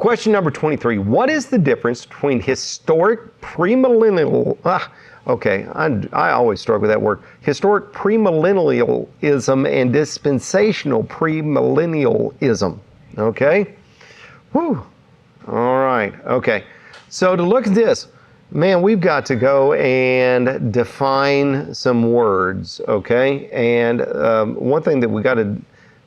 question number 23. What is the difference between historic premillennial... I always struggle with that word. Historic premillennialism and dispensational premillennialism. Okay? Whew. All right. Okay. So to look at this, man, we've got to go and define some words, okay? And one thing that we got to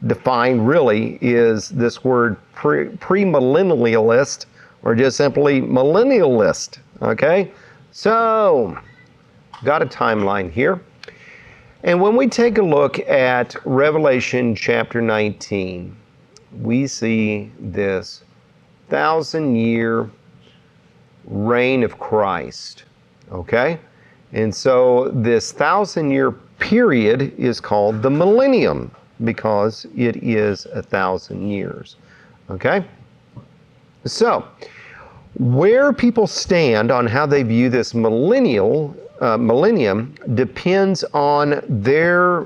define really is this word premillennialist, or just simply millennialist, okay? So, got a timeline here. And when we take a look at Revelation chapter 19, we see this 1,000-year reign of Christ, okay? And so this 1,000-year period is called the millennium because it is 1,000 years, okay? So, where people stand on how they view this millennium depends on their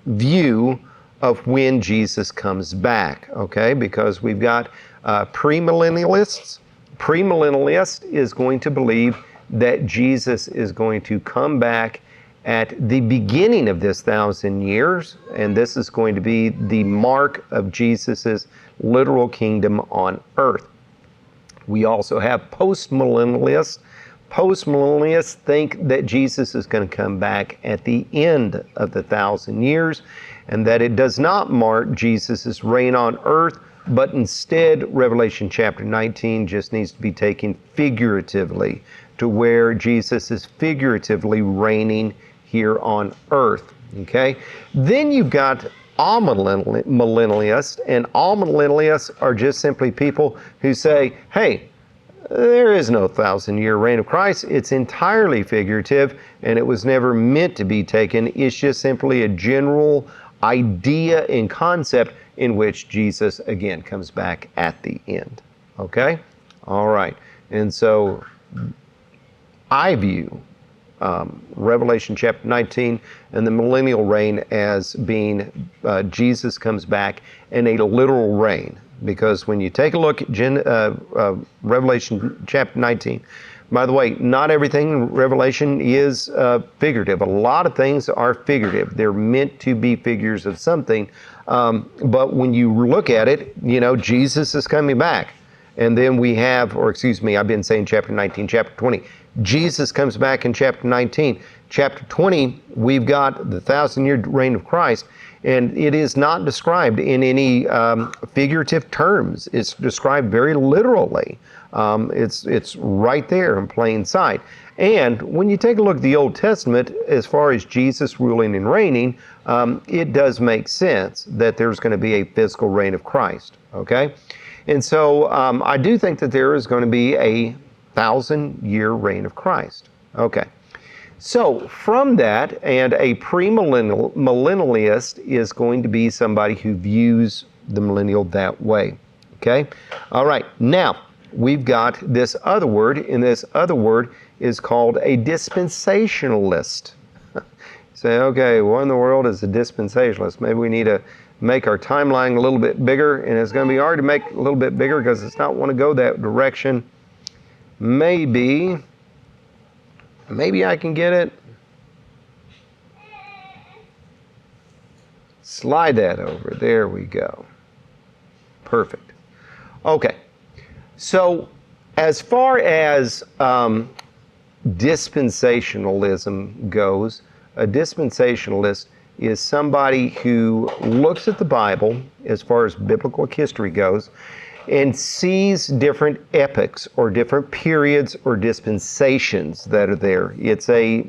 view of when Jesus comes back, okay? Because we've got premillennialists. Premillennialist is going to believe that Jesus is going to come back at the beginning of this 1,000 years, and this is going to be the mark of Jesus's literal kingdom on earth. We also have postmillennialists. Postmillennialists think that Jesus is going to come back at the end of the 1,000 years, and that it does not mark Jesus's reign on earth, but instead, Revelation chapter 19 just needs to be taken figuratively, to where Jesus is figuratively reigning here on earth, okay? Then you've got amillennialists, and amillennialists are just simply people who say, hey, there is no 1,000-year reign of Christ. It's entirely figurative, and it was never meant to be taken. It's just simply a general idea and concept in which Jesus, again, comes back at the end, okay? All right, and so I view Revelation chapter 19 and the millennial reign as being Jesus comes back in a literal reign. Because when you take a look at Revelation chapter 19, by the way, not everything in Revelation is figurative. A lot of things are figurative. They're meant to be figures of something. But when you look at it, you know, Jesus is coming back. And then we have, I've been saying chapter 19, chapter 20. Jesus comes back in chapter 19. Chapter 20, we've got the 1,000-year reign of Christ, and it is not described in any figurative terms. It's described very literally. It's right there in plain sight. And when you take a look at the Old Testament, as far as Jesus ruling and reigning, it does make sense that there's going to be a physical reign of Christ, okay? And so I do think that there is going to be a 1,000-year reign of Christ. Okay. So from that, and a premillennialist is going to be somebody who views the millennial that way. Okay? All right. Now, we've got this other word, and this other word is called a dispensationalist. Say, okay, what in the world is a dispensationalist? Maybe we need to make our timeline a little bit bigger, and it's going to be hard to make a little bit bigger because it's not want to go that direction. Maybe I can get it. Slide that over. There we go. Perfect. Okay. So as far as dispensationalism goes, a dispensationalist is somebody who looks at the Bible as far as biblical history goes and sees different epochs or different periods or dispensations that are there. It's a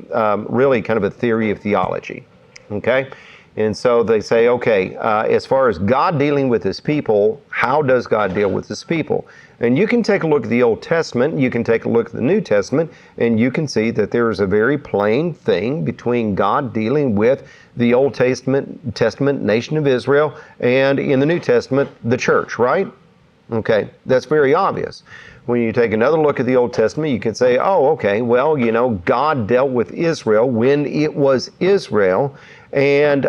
really kind of a theory of theology, okay? And so they say, okay, as far as God dealing with his people, how does God deal with his people? And you can take a look at the Old Testament, you can take a look at the New Testament, and you can see that there is a very plain thing between God dealing with the Old Testament nation of Israel and in the New Testament, the church, right? Okay, that's very obvious. When you take another look at the Old Testament, you can say, oh, okay, well, you know, God dealt with Israel when it was Israel, And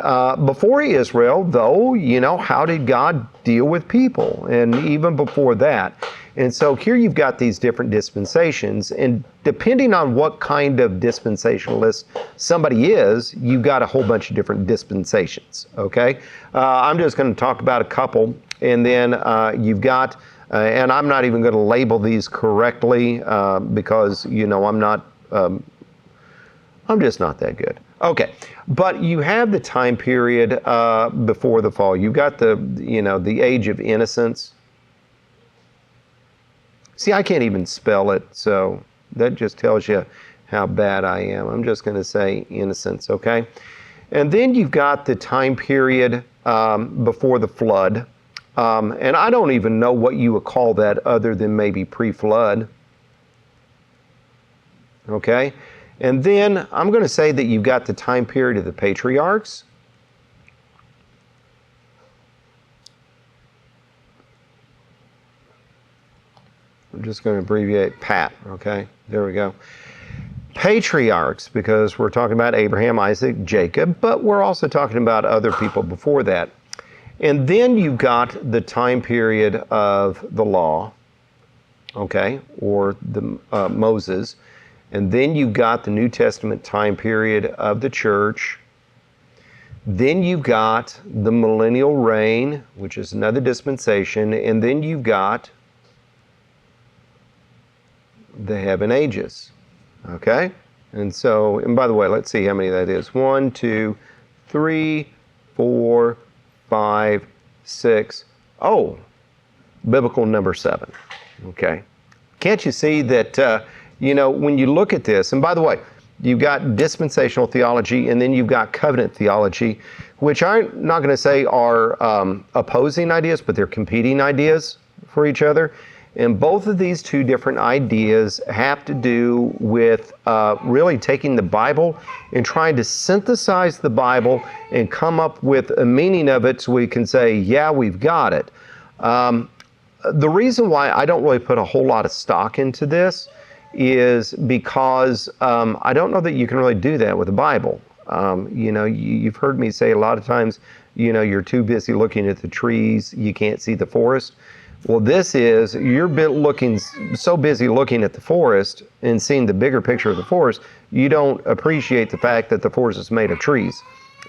before Israel, though, how did God deal with people? And even before that. And so here you've got these different dispensations, and depending on what kind of dispensationalist somebody is, you've got a whole bunch of different dispensations, okay? I'm just going to talk about a couple, and then you've got, and I'm not even going to label these correctly because, I'm just not that good. Okay, but you have the time period before the fall. You've got the age of innocence. See, I can't even spell it, so that just tells you how bad I am. I'm just going to say innocence, okay? And then you've got the time period before the flood. And I don't even know what you would call that other than maybe pre-flood. Okay? And then I'm going to say that you've got the time period of the patriarchs. I'm just going to abbreviate PAT, okay? There we go. Patriarchs, because we're talking about Abraham, Isaac, Jacob, but we're also talking about other people before that. And then you've got the time period of the law, okay, or the Moses. And then you've got the New Testament time period of the church. Then you've got the millennial reign, which is another dispensation. And then you've got the heaven ages, okay? And so, and by the way, let's see how many that is. 1, 2, 3, 4, 5, 6. Oh, biblical number 7, okay? Can't you see that, when you look at this, and by the way, you've got dispensational theology and then you've got covenant theology, which I'm not going to say are opposing ideas, but they're competing ideas for each other. And both of these two different ideas have to do with really taking the Bible and trying to synthesize the Bible and come up with a meaning of it so we can say, yeah, we've got it. The reason why I don't really put a whole lot of stock into this is because I don't know that you can really do that with the Bible. You've heard me say a lot of times, you're too busy looking at the trees, you can't see the forest. Well, this is, you're so busy looking at the forest and seeing the bigger picture of the forest, you don't appreciate the fact that the forest is made of trees.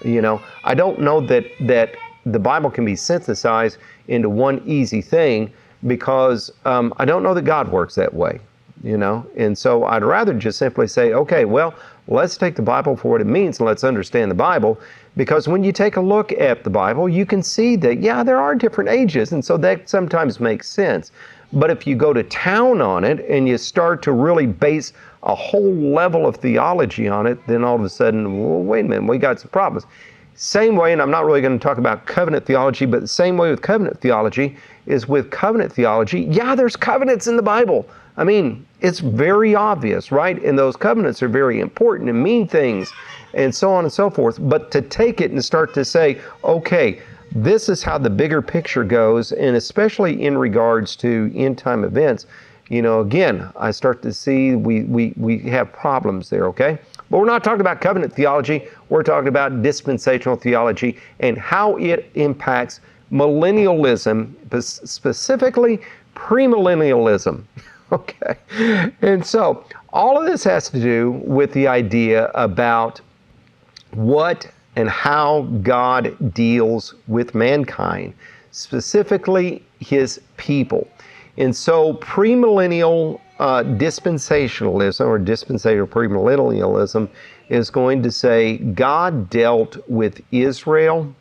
I don't know that the Bible can be synthesized into one easy thing because I don't know that God works that way. And so I'd rather just simply say, okay, well, let's take the Bible for what it means and let's understand the Bible, because when you take a look at the Bible, you can see that, yeah, there are different ages, and so that sometimes makes sense. But if you go to town on it and you start to really base a whole level of theology on it, then all of a sudden, well, wait a minute, we got some problems. Same way, and I'm not really going to talk about covenant theology, but the same way with covenant theology is with covenant theology, yeah, there's covenants in the Bible. I mean, it's very obvious, right? And those covenants are very important and mean things and so on and so forth. But to take it and start to say, okay, this is how the bigger picture goes, and especially in regards to end time events, again, I start to see we have problems there, okay? But we're not talking about covenant theology. We're talking about dispensational theology and how it impacts millennialism, specifically premillennialism. Okay, and so all of this has to do with the idea about what and how God deals with mankind, specifically his people. And so premillennial dispensationalism or dispensational premillennialism is going to say God dealt with Israel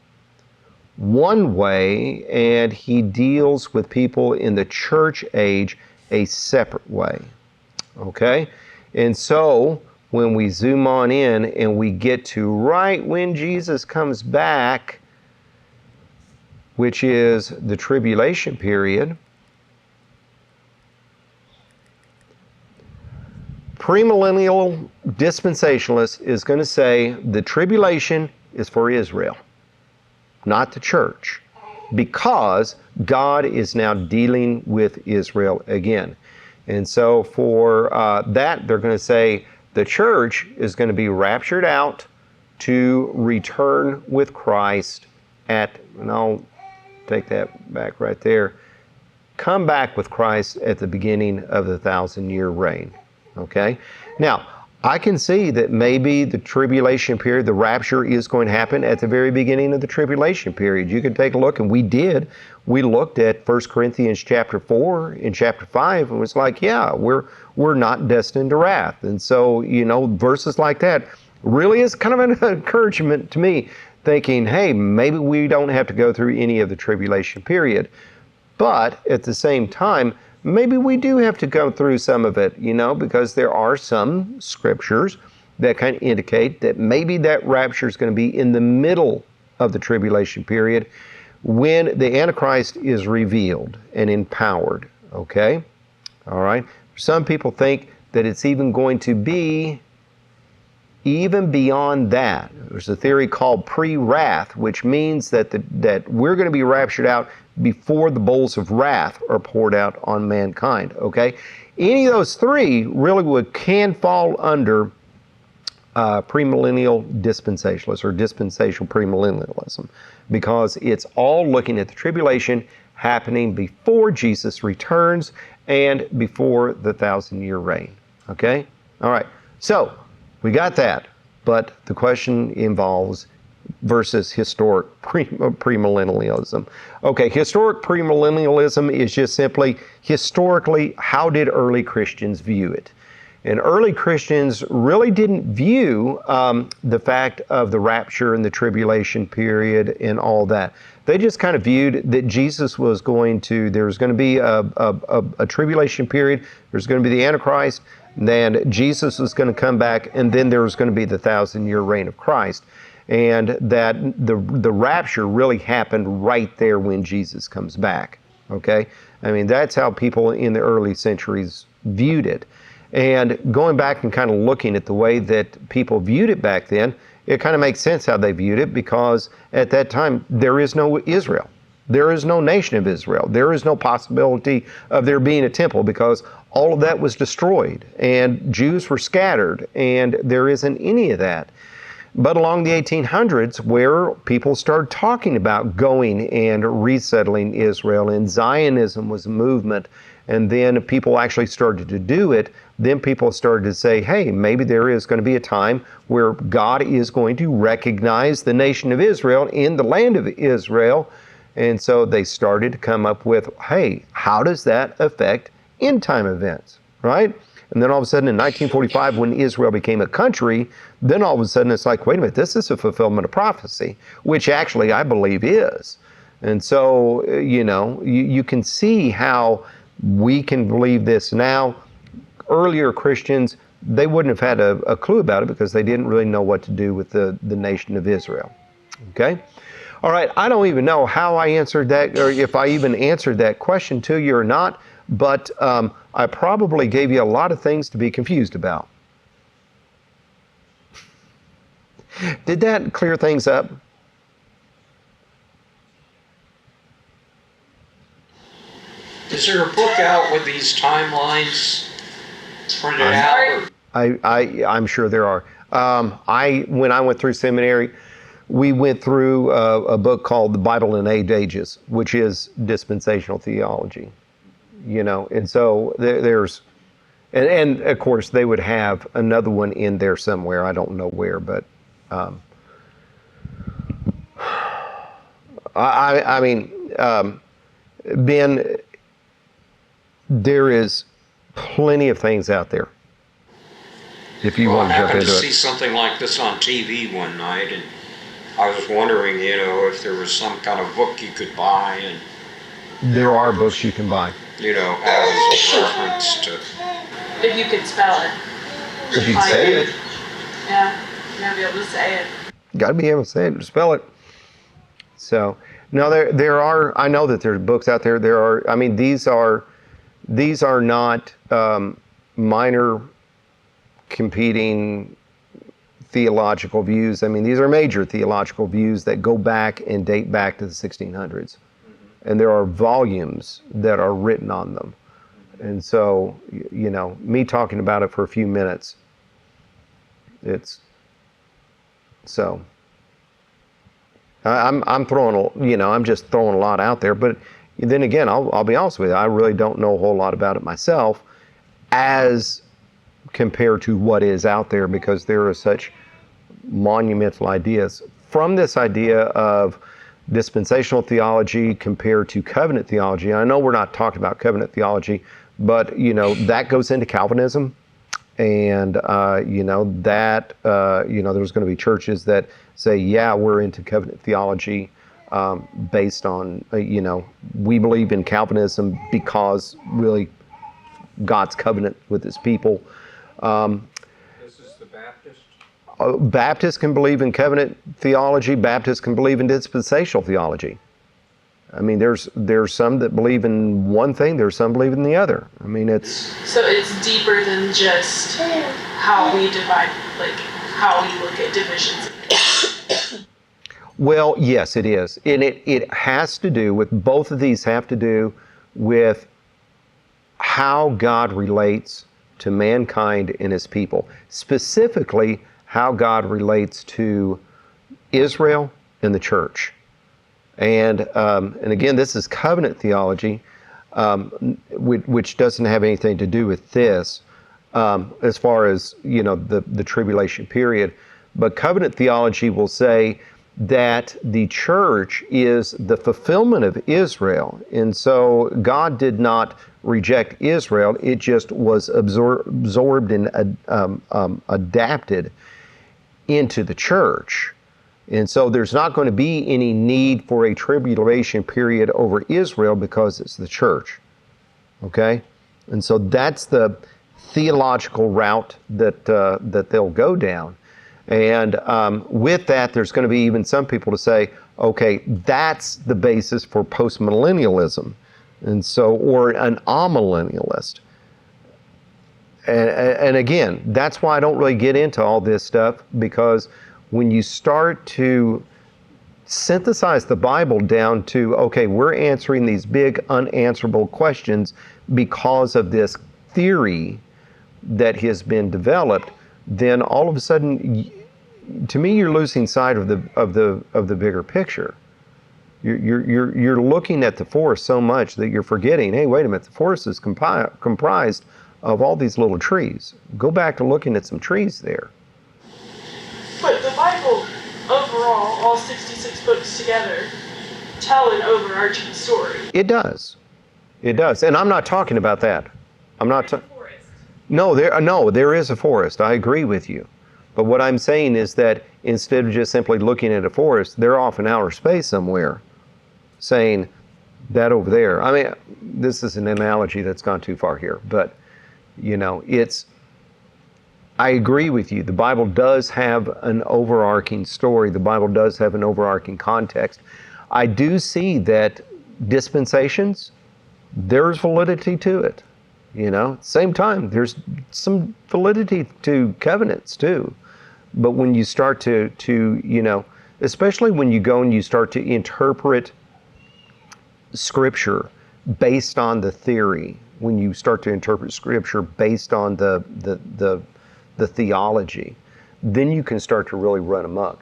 one way and he deals with people in the church age a separate way, okay? And so when we zoom on in and we get to right when Jesus comes back, which is the tribulation period, premillennial dispensationalist is going to say the tribulation is for Israel, not the church, because God is now dealing with Israel again. And so for that, they're going to say the church is going to be raptured out to return with Christ and I'll take that back right there, come back with Christ at the beginning of the 1,000-year reign. Okay? Now, I can see that maybe the tribulation period, the rapture, is going to happen at the very beginning of the tribulation period. You can take a look, and we did. We looked at 1 Corinthians chapter 4 and chapter 5, and was like, yeah, we're not destined to wrath. And so, verses like that really is kind of an encouragement to me, thinking, hey, maybe we don't have to go through any of the tribulation period. But at the same time, maybe we do have to go through some of it, because there are some scriptures that kind of indicate that maybe that rapture is going to be in the middle of the tribulation period when the Antichrist is revealed and empowered, okay? All right? Some people think that it's even going to be even beyond that. There's a theory called pre-wrath, which means that that we're going to be raptured out before the bowls of wrath are poured out on mankind, okay? Any of those three really can fall under premillennial dispensationalists or dispensational premillennialism, because it's all looking at the tribulation happening before Jesus returns and before the 1,000-year reign, okay? All right, so we got that, but the question involves versus historic premillennialism. Okay, historic premillennialism is just simply, historically, how did early Christians view it? And early Christians really didn't view the fact of the rapture and the tribulation period and all that. They just kind of viewed that Jesus was there was going to be a tribulation period, there's going to be the Antichrist, then Jesus was going to come back, and then there was going to be the 1,000-year reign of Christ. And that the rapture really happened right there when Jesus comes back, okay? I mean, that's how people in the early centuries viewed it. And going back and kind of looking at the way that people viewed it back then, it kind of makes sense how they viewed it, because at that time, there is no Israel. There is no nation of Israel. There is no possibility of there being a temple, because all of that was destroyed, and Jews were scattered, and there isn't any of that. But along the 1800s, where people started talking about going and resettling Israel, and Zionism was a movement, and then people actually started to do it, then people started to say, hey, maybe there is going to be a time where God is going to recognize the nation of Israel in the land of Israel. And so they started to come up with, hey, how does that affect end-time events, right? And then all of a sudden in 1945, when Israel became a country, then all of a sudden it's like, wait a minute, this is a fulfillment of prophecy, which actually I believe is. And so, you can see how we can believe this now. Earlier Christians, they wouldn't have had a clue about it, because they didn't really know what to do with the nation of Israel. Okay? All right, I don't even know how I answered that, or if I even answered that question to you or not, but I probably gave you a lot of things to be confused about. Did that clear things up? Is there a book out with these timelines printed out? I'm sure there are. When I went through seminary, we went through a book called The Bible in 8 Ages, which is dispensational theology. And so there's, and of course they would have another one in there somewhere. I don't know where, but Ben, there is plenty of things out there. If you want to jump into it. I happened to see something like this on TV one night, and I was wondering, if there was some kind of book you could buy, and there are books you can buy. As a reference to. If you could spell it. If you can say it. Yeah, you gotta be able to say it. Got to be able to say it, spell it. So, no, there are. I know that there's books out there. There are. I mean, these are not minor competing theological views. I mean, these are major theological views that go back and date back to the 1600s. And there are volumes that are written on them. And so, me talking about it for a few minutes, So I'm throwing, I'm just throwing a lot out there. But then again, I'll be honest with you, I really don't know a whole lot about it myself as compared to what is out there, because there are such monumental ideas. From this idea of dispensational theology compared to covenant theology, I know we're not talking about covenant theology, but that goes into Calvinism, and there's going to be churches that say, yeah, we're into covenant theology, based on we believe in Calvinism because really God's covenant with His people. This is the Baptist? Baptists can believe in covenant theology. Baptists can believe in dispensational theology. I mean, there's some that believe in one thing. There's some believe in the other. I mean, it's... So it's deeper than just how we divide, like how we look at divisions. Well, yes, it is. And it has to do with, both of these have to do with how God relates to mankind and His people. Specifically, how God relates to Israel and the church. And again, this is covenant theology, which doesn't have anything to do with this, as far as the tribulation period. But covenant theology will say that the church is the fulfillment of Israel, and so God did not reject Israel; it just was absorbed and adapted into the church. And so there's not going to be any need for a tribulation period over Israel because it's the church. Okay? And so that's the theological route that they'll go down. And with that, there's going to be even some people to say, okay, that's the basis for postmillennialism. And so, or an amillennialist. And again, that's why I don't really get into all this stuff, because when you start to synthesize the Bible down to, okay, we're answering these big unanswerable questions because of this theory that has been developed, then all of a sudden, to me, you're losing sight of the bigger picture. You're looking at the forest so much that you're forgetting, hey, wait a minute, the forest is comprised of all these little trees. Go back to looking at some trees there. But the Bible, overall, all 66 books together, tell an overarching story. It does. It does. And I'm not talking about that. I'm not talking... No, there is a forest. I agree with you. But what I'm saying is that instead of just simply looking at a forest, they're off in outer space somewhere, saying that over there. I mean, this is an analogy that's gone too far here, but I agree with you. The Bible does have an overarching story. The Bible does have an overarching context. I do see that dispensations, there's validity to it. Same time, there's some validity to covenants too. But when you start to especially when you go and you start to interpret Scripture based on the theory, when you start to interpret Scripture based on the theology, then you can start to really run amok.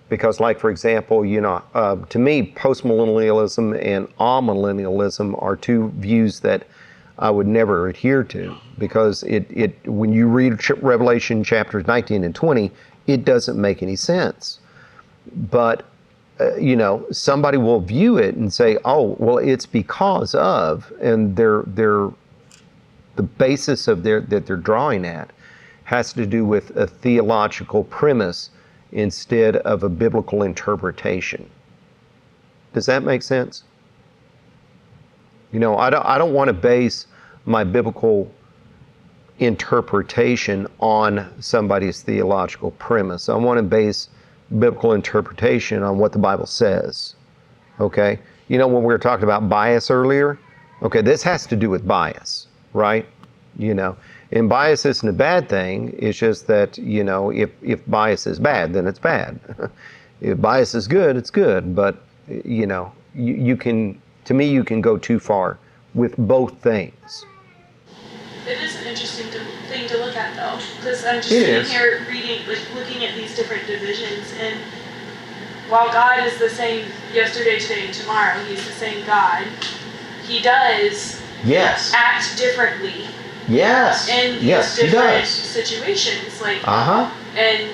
Because, like, for example, to me, postmillennialism and amillennialism are two views that I would never adhere to, because when you read Revelation chapters 19 and 20, it doesn't make any sense. But somebody will view it and say, oh, well, it's because of, and the basis of that they're drawing at has to do with a theological premise instead of a biblical interpretation. Does that make sense? I don't want to base my biblical interpretation on somebody's theological premise. I want to base biblical interpretation on what the Bible says. Okay? When we were talking about bias earlier, okay, this has to do with bias, right? And bias isn't a bad thing. It's just that, if bias is bad, then it's bad. If bias is good, it's good. But, you can go too far with both things. It is an interesting thing to look at, though, because I'm just It sitting is. here reading, like, looking at these different divisions, and while God is the same yesterday, today, and tomorrow, He's the same God. He does Yes. act differently Yes. in Yes, these he different does. situations. Like, Uh-huh. and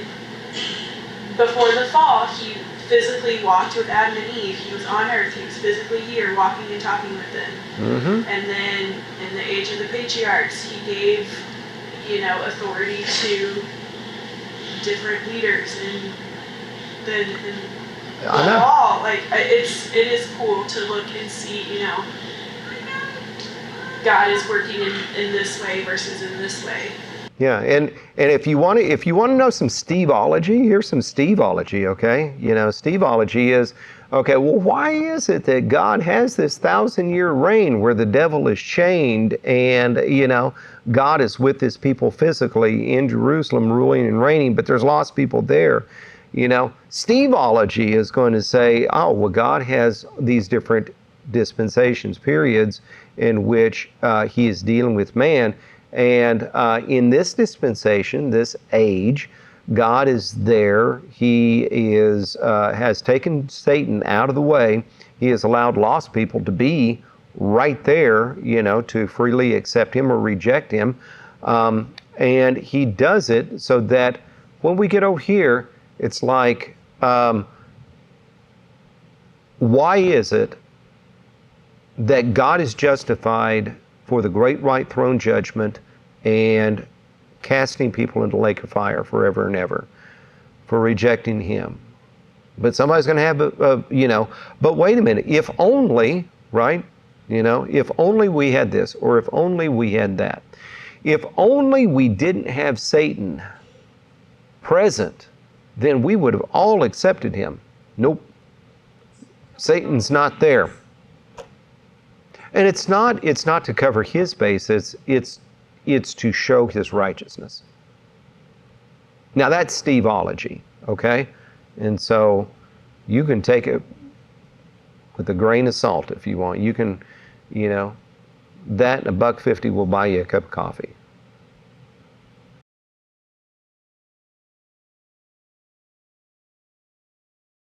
before the fall, He physically walked with Adam and Eve. He was on earth. He was physically here, walking and talking with them. Mm-hmm. And then in the age of the patriarchs, He gave, authority to different leaders and then the I know. law. Like, it is cool to look and see, God is working in this way versus in this way. Yeah, and if you want to know some Steveology, here's some Steveology, okay? Steveology is, okay, well, why is it that God has this 1,000-year reign where the devil is chained and, God is with his people physically in Jerusalem ruling and reigning, but there's lost people there? Steveology is going to say, oh, well, God has these different dispensations, periods, in which he is dealing with man. And in this dispensation, this age, God is there. He has taken Satan out of the way. He has allowed lost people to be right there, to freely accept him or reject him. And he does it so that when we get over here, it's like, why is it that God is justified for the great white throne judgment and casting people into the lake of fire forever and ever for rejecting him? But somebody's going to have but wait a minute, if only, right? If only we had this, or if only we had that. If only we didn't have Satan present, then we would have all accepted him. Nope. Satan's not there. And it's not to cover his bases, it's to show his righteousness. Now that's Steveology, okay? And so you can take it with a grain of salt if you want. You can, that and $1.50 will buy you a cup of coffee.